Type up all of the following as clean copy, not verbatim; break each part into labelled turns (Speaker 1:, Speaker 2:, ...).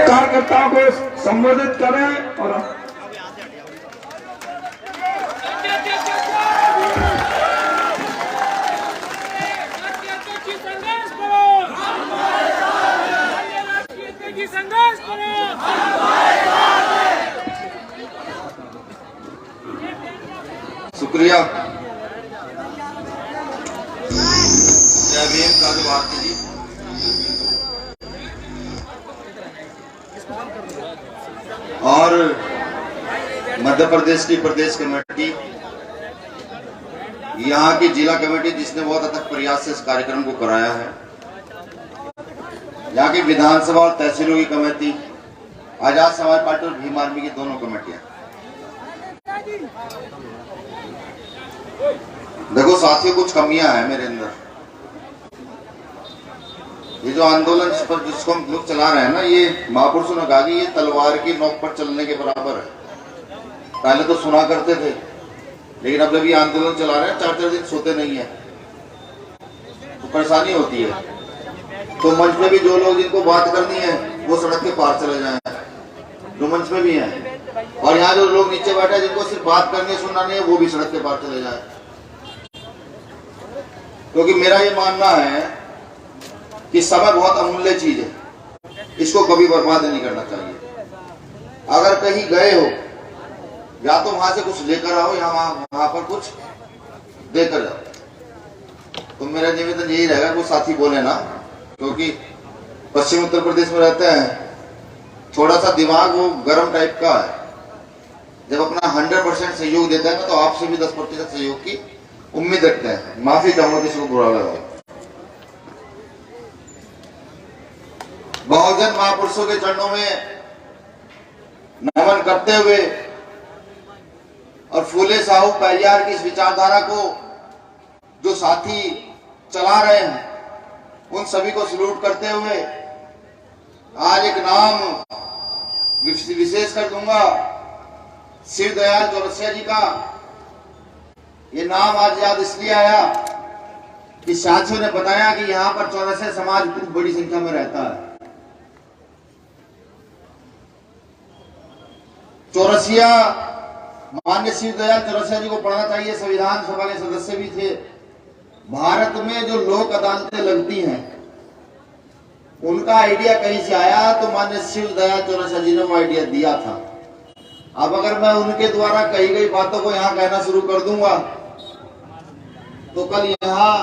Speaker 1: कार्यकर्ताओं को संबोधित करें और
Speaker 2: शुक्रिया। जय भीम साधु भारती जी। और मध्य प्रदेश की प्रदेश कमेटी, यहाँ की जिला कमेटी जिसने बहुत अथक प्रयास से इस कार्यक्रम को कराया है, यहाँ की विधानसभा और तहसीलों की कमेटी, आजाद समाज पार्टी और भीम आर्मी की दोनों कमेटियां। देखो साथियों, कुछ कमियां हैं मेरे अंदर। ये जो आंदोलन पर जिसको हम लोग चला रहे हैं ना, ये महापुरुषों ने कहा कि ये तलवार की नोक पर चलने के बराबर है। पहले तो सुना करते थे, लेकिन अब जब ये आंदोलन चला रहे हैं 4-4 दिन सोते नहीं है तो परेशानी होती है। तो मंच पे भी जो लोग जिनको बात करनी है वो सड़क के पार चले जाए, जो मंच पे भी हैं, और यहाँ जो लोग नीचे बैठे हैं जिनको सिर्फ बात करनी है, सुनना नहीं है, वो भी सड़क के पार चले जाए। क्योंकि मेरा ये मानना है कि समय बहुत अमूल्य चीज है, इसको कभी बर्बाद नहीं करना चाहिए। अगर कहीं गए हो, या तो वहां से कुछ लेकर आओ या वहां पर कुछ देकर जाओ। तो मेरा निवेदन यही रहेगा, कुछ साथी बोले ना, क्योंकि पश्चिम उत्तर प्रदेश में रहते हैं, थोड़ा सा दिमाग वो गर्म टाइप का है। जब अपना 100% सहयोग देता है ना, तो आपसे भी 10% सहयोग की उम्मीद रखते हैं। माफी चाहूंगा किसी को बुरा लगा। बहुजन महापुरुषों के चरणों में नमन करते हुए और फूले साहू पेरियार की इस विचारधारा को जो साथी चला रहे हैं, उन सभी को सल्यूट करते हुए आज एक नाम विशेष कर दूंगा, शिव दयाल चौरसिया जी का। ये नाम आज याद इसलिए आया कि साथियों ने बताया कि यहाँ पर चौरसिया समाज बहुत बड़ी संख्या में रहता है। चौरसिया, मान्य शिव दयाल चौरसिया जी को पढ़ना चाहिए, संविधान सभा के सदस्य भी थे। भारत में जो लोक अदालतें लगती हैं, उनका आइडिया कहीं से आया तो मान्य शिव दयाल चौरसिया जी ने वो आइडिया दिया था। अब अगर मैं उनके द्वारा कही गई बातों को यहाँ कहना शुरू कर दूंगा तो कल यहाँ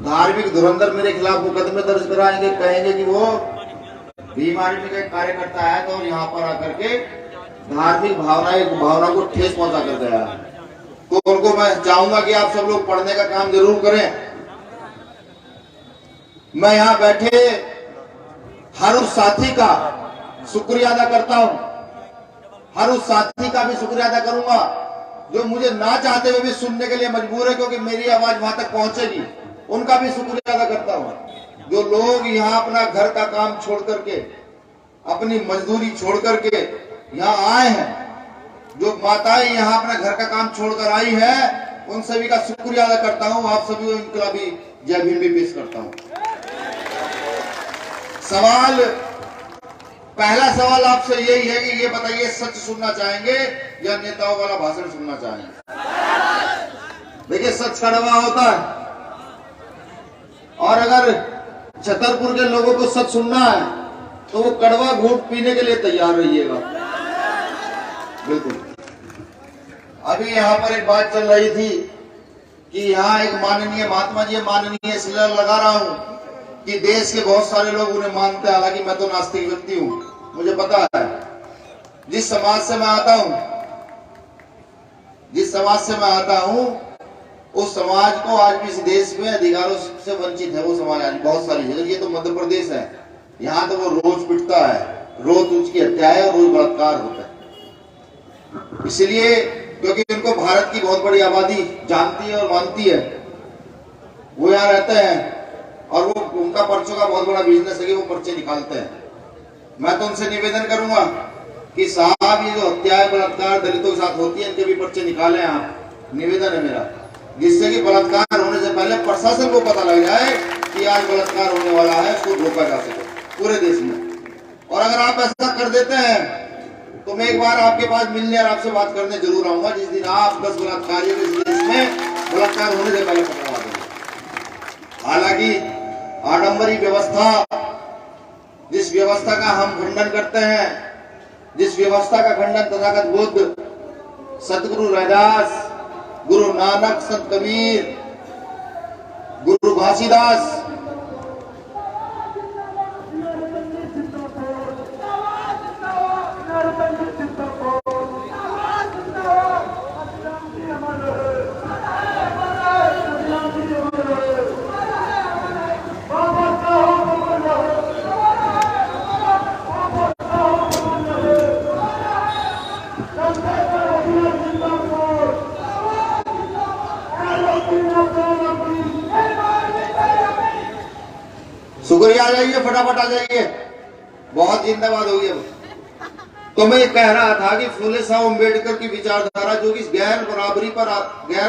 Speaker 2: धार्मिक धुरंधर मेरे खिलाफ मुकदमे दर्ज कराएंगे, कहेंगे कि वो भीम आर्मी का कार्यकर्ता है तो यहाँ पर आकर के धार्मिक भावना को ठेस पहुंचा कर गया। तो उनको मैं चाहूंगा कि आप सब लोग पढ़ने का काम जरूर करें। मैं यहाँ बैठे हर उस साथी का शुक्रिया अदा करता हूँ, हर उस साथी का भी शुक्रिया अदा करूंगा जो मुझे ना चाहते हुए भी सुनने के लिए मजबूर है, क्योंकि मेरी आवाज वहां तक पहुंचेगी। उनका भी शुक्रिया अदा करता हूँ जो लोग यहाँ अपना घर का काम छोड़ करके, अपनी मजदूरी छोड़ करके यहाँ आए हैं, जो माताएं यहाँ अपना घर का काम छोड़कर आई है, उन सभी का शुक्रिया अदा करता हूँ। आप सभी को इनकलाबी जय भीम भी पेश करता हूँ। पहला सवाल आपसे यही है कि ये बताइए, सच सुनना चाहेंगे या नेताओं वाला भाषण सुनना चाहेंगे? देखिए, सच कड़वा होता है, और अगर छतरपुर के लोगों को सच सुनना है तो वो कड़वा घूंट पीने के लिए तैयार रहिएगा। बिल्कुल। अभी यहाँ पर एक बात चल रही थी कि यहाँ एक माननीय महात्मा जी, माननीय इसलिए लगा रहा हूँ कि देश के बहुत सारे लोग उन्हें मानते हैं, हालांकि मैं तो नास्तिक व्यक्ति हूँ, मुझे पता है। जिस समाज से मैं आता हूँ उस समाज को आज भी इस देश में अधिकारों से वंचित है। वो समाज आज बहुत सारी जगह, ये तो मध्य प्रदेश है, यहाँ तो वो रोज पिटता है, रोज उसकी हत्या है और रोज बलात्कार होता है। इसलिए क्योंकि उनको भारत की बहुत बड़ी आबादी जानती है और मानती है, वो यहाँ रहते हैं और वो उनका पर्चों का बहुत बड़ा बिजनेस है कि वो पर्चे निकालते हैं। मैं तो उनसे निवेदन करूंगा कि साहब, ये जो हत्याएं बलात्कार दलितों के साथ होती है, इनके भी पर्चे निकालें आप। निवेदन है मेरा, जिससे कि बलात्कार होने से पहले प्रशासन को पता लग जाए कि आज बलात्कार होने वाला है, उसको रोका जा सके पूरे देश में। और अगर आप ऐसा कर देते हैं तो मैं एक बार आपके पास मिलने और आपसे बात करने जरूर आऊंगा, जिस दिन आप 10 बलात्कारियों के इस देश में बलात्कार होने से पहले पकड़वा देंगे। हालांकि आडंबरी व्यवस्था, जिस व्यवस्था का हम खंडन करते हैं, जिस व्यवस्था का खंडन तथागत बुद्ध, सतगुरु रैदास, गुरु नानक, संत कबीर, गुरु घासीदास, शुक्रिया, आ जाइए, फटाफट आ जाइए, बहुत जिंदाबाद हो गया। तो मैं कह रहा था कि फूले साहब अम्बेडकर की विचारधारा जो कि गैर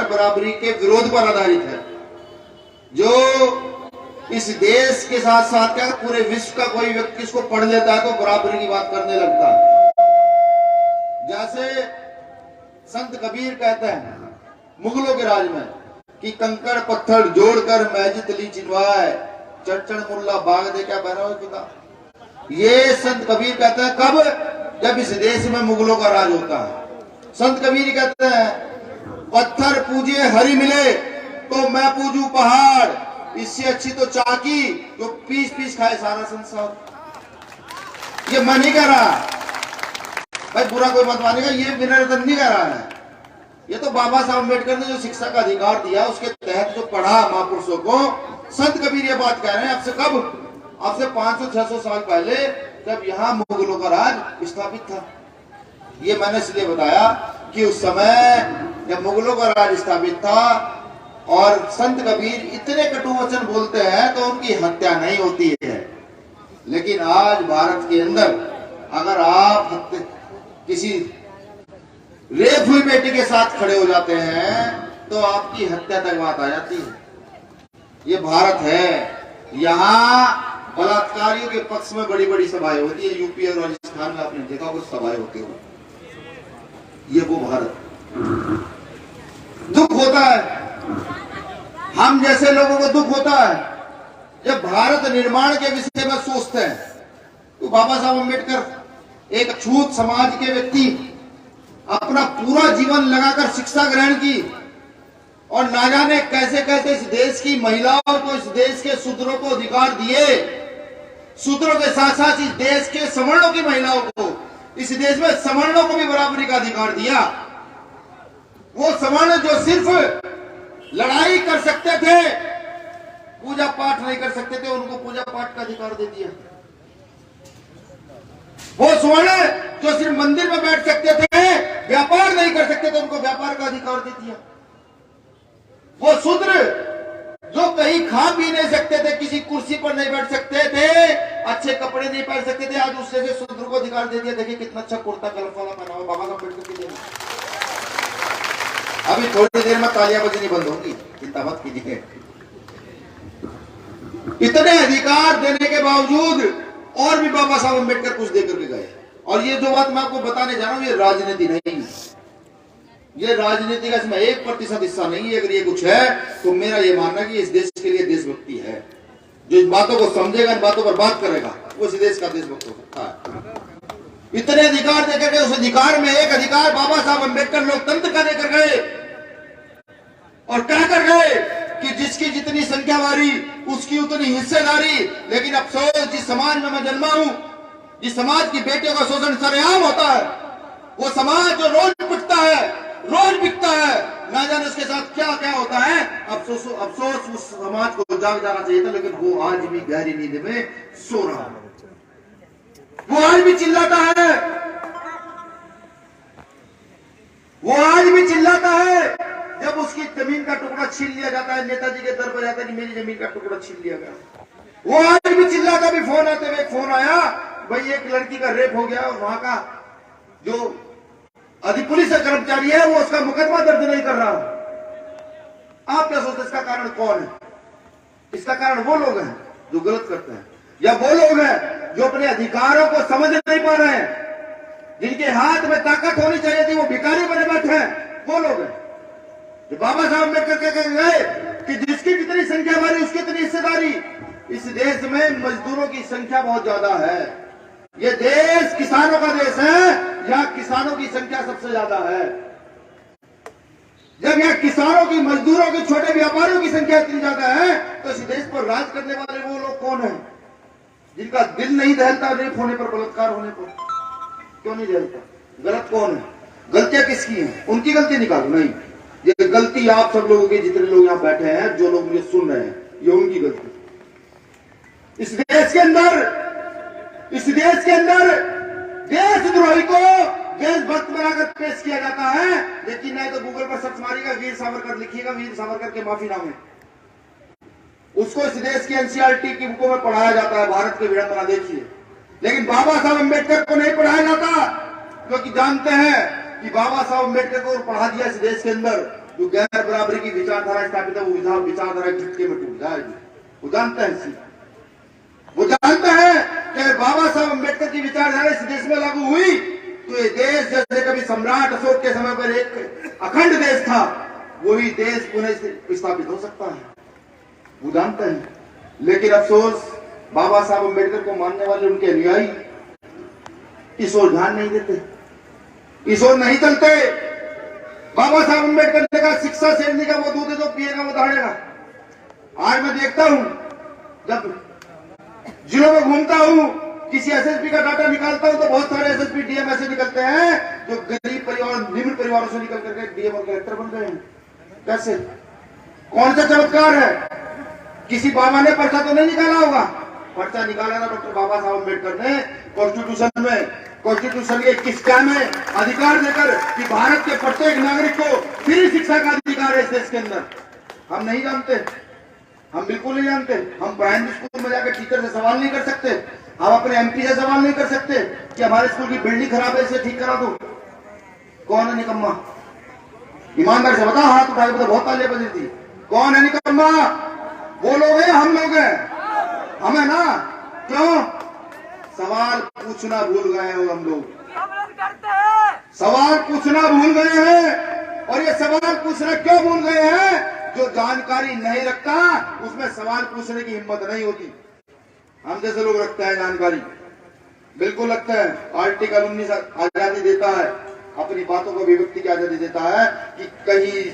Speaker 2: बराबरी के विरोध पर आधारित है, जो इस देश के साथ साथ क्या पूरे विश्व का कोई व्यक्ति इसको पढ़ लेता है तो बराबरी की बात करने लगता है। जैसे संत कबीर कहते हैं मुगलों के राज में कि कंकड़ पत्थर जोड़कर मैजित ली चिनवाए, चढ़ मुल्ला बाग दे क्या बहरा हो पिता। ये संत कबीर कहते हैं कब? जब इस देश में मुगलों का राज होता है। संत कबीर कहते हैं पत्थर पूजे हरि मिले तो मैं पूजू पहाड़, इससे अच्छी तो चाकी जो पीस पीस खाए सारा संसार। ये मैं नहीं कह रहा भाई, बुरा कोई मत मानेगा, ये मेरा रतन नहीं कह रहा है। ये तो बाबा साहब अम्बेडकर ने जो शिक्षा का अधिकार दिया उसके तहत जो पढ़ा महापुरुषों को, संत कबीर ये बात कह रहे हैं आपसे कब? आपसे 500-600 साल पहले, जब यहाँ मुगलों का राज स्थापित था। ये मैंने इसलिए बताया कि उस समय जब मुगलों का राज स्थापित था और संत कबीर इतने कटु वचन बोलते हैं तो उनकी हत्या नहीं होती है। लेकिन आज भारत के अंदर अगर आप किसी रेप हुई बेटी के साथ खड़े हो जाते हैं तो आपकी हत्या तक बात आ जाती है। ये भारत है, यहाँ बलात्कारियों के पक्ष में बड़ी बड़ी सभाएं होती है। यूपी और राजस्थान में आपने देखा कुछ सभाएं होती हो, ये वो भारत। दुख होता है, हम जैसे लोगों को दुख होता है जब भारत निर्माण के विषय में सोचते हैं। तो बाबा साहब अम्बेडकर एक छूत समाज के व्यक्ति, अपना पूरा जीवन लगाकर शिक्षा ग्रहण की और ना जाने कैसे कैसे इस देश की महिलाओं को, इस देश के शूद्रों को अधिकार दिए। शूद्रों के साथ साथ इस देश के सवर्णों की महिलाओं को, इस देश में सवर्णों को भी बराबरी का अधिकार दिया। वो सवर्ण जो सिर्फ लड़ाई कर सकते थे, पूजा पाठ नहीं कर सकते थे, उनको पूजा पाठ का अधिकार दे दिया। वो स्वर्ण जो सिर्फ मंदिर में बैठ सकते थे, व्यापार नहीं कर सकते थे, उनको व्यापार का अधिकार दे दिया। वो शूद्र जो कहीं खा पी नहीं सकते थे, किसी कुर्सी पर नहीं बैठ सकते थे, अच्छे कपड़े नहीं पहन सकते थे, आज उससे शूद्र को अधिकार दे दिया। देखिए कितना अच्छा कुर्ता कलफ वाला पहना हुआ बाबा साहब अम्बेडकर की देन। अभी थोड़ी देर में तालियां बजनी बंद होगी, चिंता मत कीजिए। इतने अधिकार देने के बावजूद और भी बाबा साहब अम्बेडकर कुछ देकर के गए। और ये जो बात मैं आपको बताने जा रहा हूं, ये राजनीति नहीं है, ये राजनीति का इसमें 1% हिस्सा नहीं है। अगर ये कुछ है तो मेरा ये मानना कि इस देश के लिए देशभक्ति है। जो इन बातों को समझेगा, इन बातों पर बात करेगा, वो इस देश का देशभक्त हो सकता है। इतने अधिकार देकर के उस अधिकार में एक अधिकार बाबा साहब अम्बेडकर लोकतंत्र का देकर गए और क्या कर गए कि जिसकी जितनी संख्या वारी उसकी उतनी हिस्सेदारी। लेकिन अफसोस, जिस समाज में मैं जन्मा हूं, जिस समाज की बेटियों का शोषण सरेआम होता है, वो समाज जो रोज पिटता है, रोज बिकता है, ना जाने उसके साथ क्या क्या होता है। अफसोस उस समाज को जाग जाना चाहिए था, लेकिन वो आज भी गहरी नींद में सो रहा है। वो आज भी चिल्लाता है, वो आज भी चिल्लाता है जब उसकी जमीन का टुकड़ा छीन लिया जाता है, नेताजी के दर पर जाता है कि मेरी जमीन का टुकड़ा छीन लिया गया। वो आज भी चिल्लाता, भी फोन आते हुए फोन आया, भाई एक लड़की का रेप हो गया और वहां का जो पुलिस कर्मचारी है वो उसका मुकदमा दर्ज नहीं कर रहा। आप क्या सोचते, इसका कारण कौन है? इसका कारण वो लोग हैं जो गलत करते हैं, या वो लोग हैं जो अपने अधिकारों को समझ नहीं पा रहे हैं, जिनके हाथ में ताकत होनी चाहिए थी, वो भिखारी बने बैठे हैं, वो लोग हैं। जो बाबा साहब अम्बेडकर कह गए कि जिसकी जितनी संख्या हमारी उसकी इतनी हिस्सेदारी। इस देश में मजदूरों की संख्या बहुत ज्यादा है। ये देश किसानों का देश है, यहाँ किसानों की संख्या सबसे ज्यादा है। जब यहाँ किसानों की, मजदूरों की, छोटे व्यापारियों की संख्या इतनी ज्यादा है, तो इस देश पर राज करने वाले वो लोग कौन हैं जिनका दिल नहीं दहलता रेप होने पर, बलात्कार होने पर? क्यों नहीं दहलता? गलत कौन है? गलतियां किसकी हैं? उनकी गलती निकालो। नहीं, ये गलती आप सब लोगों की, जितने लोग यहाँ बैठे हैं, जो लोग मुझे सुन रहे हैं, ये उनकी गलती। इस देश के अंदर देशद्रोही को देशभक्त बनाकर पेश किया जाता है, लेकिन नहीं तो गूगल पर सर्च मारिएगा, वीर सावरकर लिखिएगा, वीर सावरकर के माफीनामे, उसको इस देश की एनसीईआरटी की बुकों में पढ़ाया जाता है, भारत के विडंबना देखिए। लेकिन बाबा साहब अम्बेडकर को नहीं पढ़ाया जाता, क्योंकि जानते हैं कि बाबा साहब अम्बेडकर को पढ़ा दिया इस देश के अंदर जो गैर बराबरी की विचारधारा स्थापित है, वो विचारधारा झटके में टूट जाएगी। वो जानते हैं, वो जानते हैं कि बाबा साहब अम्बेडकर की विचारधारा इस देश में लागू हुई तो ये देश, जैसे कभी सम्राट अशोक के समय पर एक अखंड देश था, वही देश पुनः स्थापित हो सकता है। वो जानते हैं। लेकिन अफसोस, बाबा साहब अम्बेडकर को मानने वाले उनके अनुयायी इस ओर ध्यान नहीं देते, इस ओर नहीं चलते। बाबा साहब अम्बेडकर ने कहा, शिक्षा सेवनी का वो दूध है, जो पिएगा वो दहाड़ेगा। आज मैं देखता हूं, जब जिलों में घूमता हूं, किसी एसएसपी का डाटा निकालता हूं, तो बहुत सारे एसएसपी डीएम ऐसे निकलते हैं जो गरीब परिवार, निम्न परिवारों से निकल करके डीएम और कलेक्टर बन गए हैं। कैसे? कौन सा चमत्कार है? किसी बाबा ने पर्चा तो नहीं निकाला होगा। पर्चा निकाला था डॉक्टर बाबा साहब अम्बेडकर ने कॉन्स्टिट्यूशन में, कॉन्स्टिट्यूशन के 21 में अधिकार देकर कि भारत के प्रत्येक नागरिक को फ्री शिक्षा का अधिकार है इस देश के अंदर। हम नहीं जानते, हम बिल्कुल नहीं जानते। हम प्राइमरी स्कूल में जाकर टीचर से सवाल नहीं कर सकते, हम अपने एमपी से सवाल नहीं कर सकते कि हमारे स्कूल की बिल्डिंग खराब है, इसे ठीक करा दो। कौन है निकम्मा? ईमानदार से बता, हाथ उठा के बता, बहुत तालियां बजी थी। कौन है निकम्मा? वो लोग हैं, हम लोग हैं, हम है ना? क्यों? सवाल पूछना भूल गए हो हम लोग, सवाल पूछना भूल गए हैं। और ये सवाल पूछना क्यों भूल गए हैं? जो जानकारी नहीं रखता उसमें सवाल पूछने की हिम्मत नहीं होती। हम जैसे लोग रखते हैं जानकारी, बिल्कुल रखते हैं। आर्टिकल 19 आजादी देता है, अपनी बातों को अभिव्यक्ति की आजादी देता है कि कहीं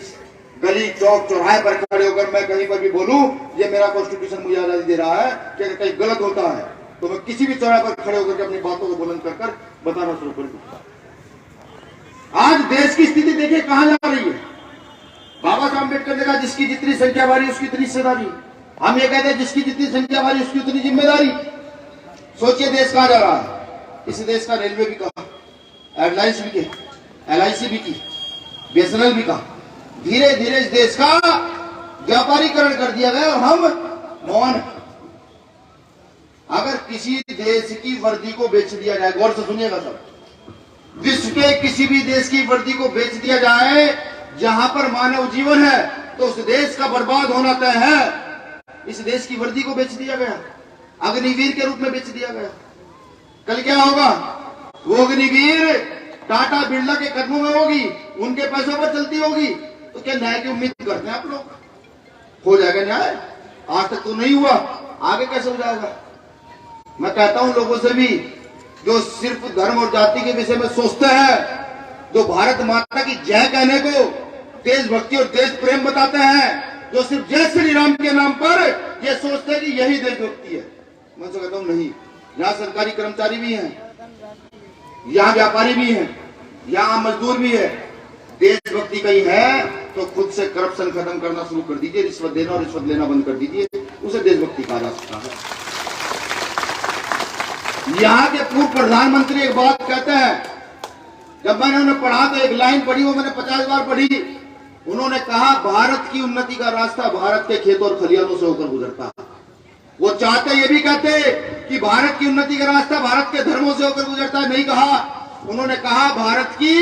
Speaker 2: गली चौक चौराहे पर खड़े होकर मैं कहीं पर भी बोलूं, ये मेरा कॉन्स्टिट्यूशन मुझे आजादी दे रहा है कि अगर कहीं गलत होता है तो मैं किसी भी चौराहे पर खड़े होकर अपनी बातों को बुलंद कर बताना शुरू कर दूंगा। आज देश की स्थिति देखिए कहां जा रही है। बाबा साहब अम्बेडकर ने कहा, जिसकी जितनी संख्या भारी उसकी उतनी हिस्सेदारी। हम ये कहते हैं, जिसकी जितनी संख्या भारी उसकी उतनी जिम्मेदारी। सोचिए देश कहां जा रहा है। इस देश का रेलवे भी कहा, एयरलाइंस भी की, LIC भी की, BSNL भी कहा। धीरे धीरे इस देश का व्यापारीकरण कर दिया गया और हम मौन। अगर किसी देश की वर्दी को बेच दिया जाए, गौर से सुनिएगा सब, विश्व के किसी भी देश की वर्दी को बेच दिया जाए जहां पर मानव जीवन है, तो उस देश का बर्बाद होना तय है। इस देश की वर्दी को बेच दिया गया, अग्निवीर के रूप में बेच दिया गया। कल क्या होगा? वो अग्निवीर टाटा बिरला के कदमों में होगी, उनके पैसों पर चलती होगी। तो क्या न्याय की उम्मीद करते हैं आप लोग? हो जाएगा न्याय? आज तक तो नहीं हुआ, आगे कैसे हो जाएगा? मैं कहता हूं लोगों से भी, जो सिर्फ धर्म और जाति के विषय में सोचते हैं, जो भारत माता की जय कहने को देशभक्ति और देश प्रेम बताते हैं, जो सिर्फ जय श्री राम के नाम पर ये सोचते हैं कि यही देशभक्ति है, मैं तो कहता हूं नहीं। यहाँ सरकारी कर्मचारी भी हैं, यहाँ व्यापारी भी हैं, यहाँ मजदूर भी है। देशभक्ति कहीं है तो खुद से करप्शन खत्म करना शुरू कर दीजिए, रिश्वत देना और रिश्वत लेना बंद कर दीजिए, उसे देशभक्ति कहा जा सकता है। यहाँ के पूर्व प्रधानमंत्री एक बात कहते हैं, जब मैंने उन्हें पढ़ा तो एक लाइन पढ़ी, वो मैंने 50 बार पढ़ी। उन्होंने कहा, भारत की उन्नति का रास्ता भारत के खेतों और खलिहानों से होकर गुजरता है। वो चाहते ये भी कहते कि भारत की उन्नति का रास्ता भारत के धर्मों से होकर गुजरता है, नहीं कहा। उन्होंने कहा भारत की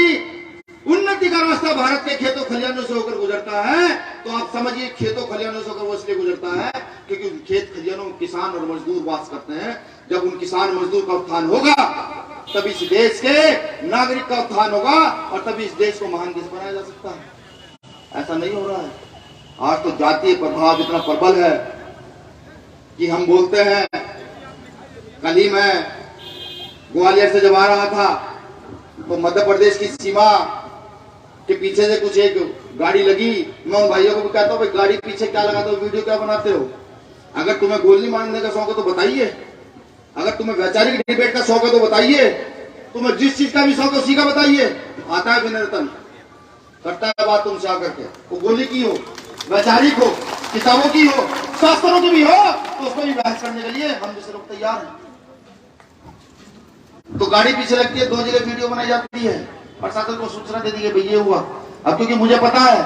Speaker 2: उन्नति का रास्ता भारत के खेतों खलिहानों से होकर गुजरता है। तो आप समझिए, खेतों खलिहानों से होकर वो इसलिए गुजरता है क्योंकि खेत खलिहानों में किसान और मजदूर वास करते हैं। जब उन किसान मजदूर का उत्थान होगा तभी इस देश के नागरिक का उत्थान होगा और तभी इस देश को महान देश बनाया जा सकता है। ऐसा नहीं हो रहा है। आज तो जातीय प्रभाव इतना प्रबल है कि हम बोलते हैं, कल ही मैं ग्वालियर से जब आ रहा था तो मध्य प्रदेश की सीमा के पीछे से कुछ एक गाड़ी लगी। मैं उन भाइयों को भी कहता हूँ, भाई गाड़ी पीछे क्या लगाते हो, वीडियो क्या बनाते हो? अगर तुम्हें गोली मारने का शौक है तो बताइए, अगर तुम्हें वैचारिक डिबेट का शौक है तो बताइए, तुम्हें जिस चीज का भी शौक है उसी का बताइए। आता है विनर्तन, करता है बात तुमसे आकर के, वो गोली की हो, वैचारिक हो, किताबों की हो, शास्त्रों की भी हो, तो उसको भी बहस करने के लिए हम जैसे लोग तैयार हैं। तो गाड़ी पीछे लगती है, 2 जगह वीडियो बनाई जाती है, प्रशासन को सूचना दे दी है भाई ये हुआ। अब क्योंकि मुझे पता है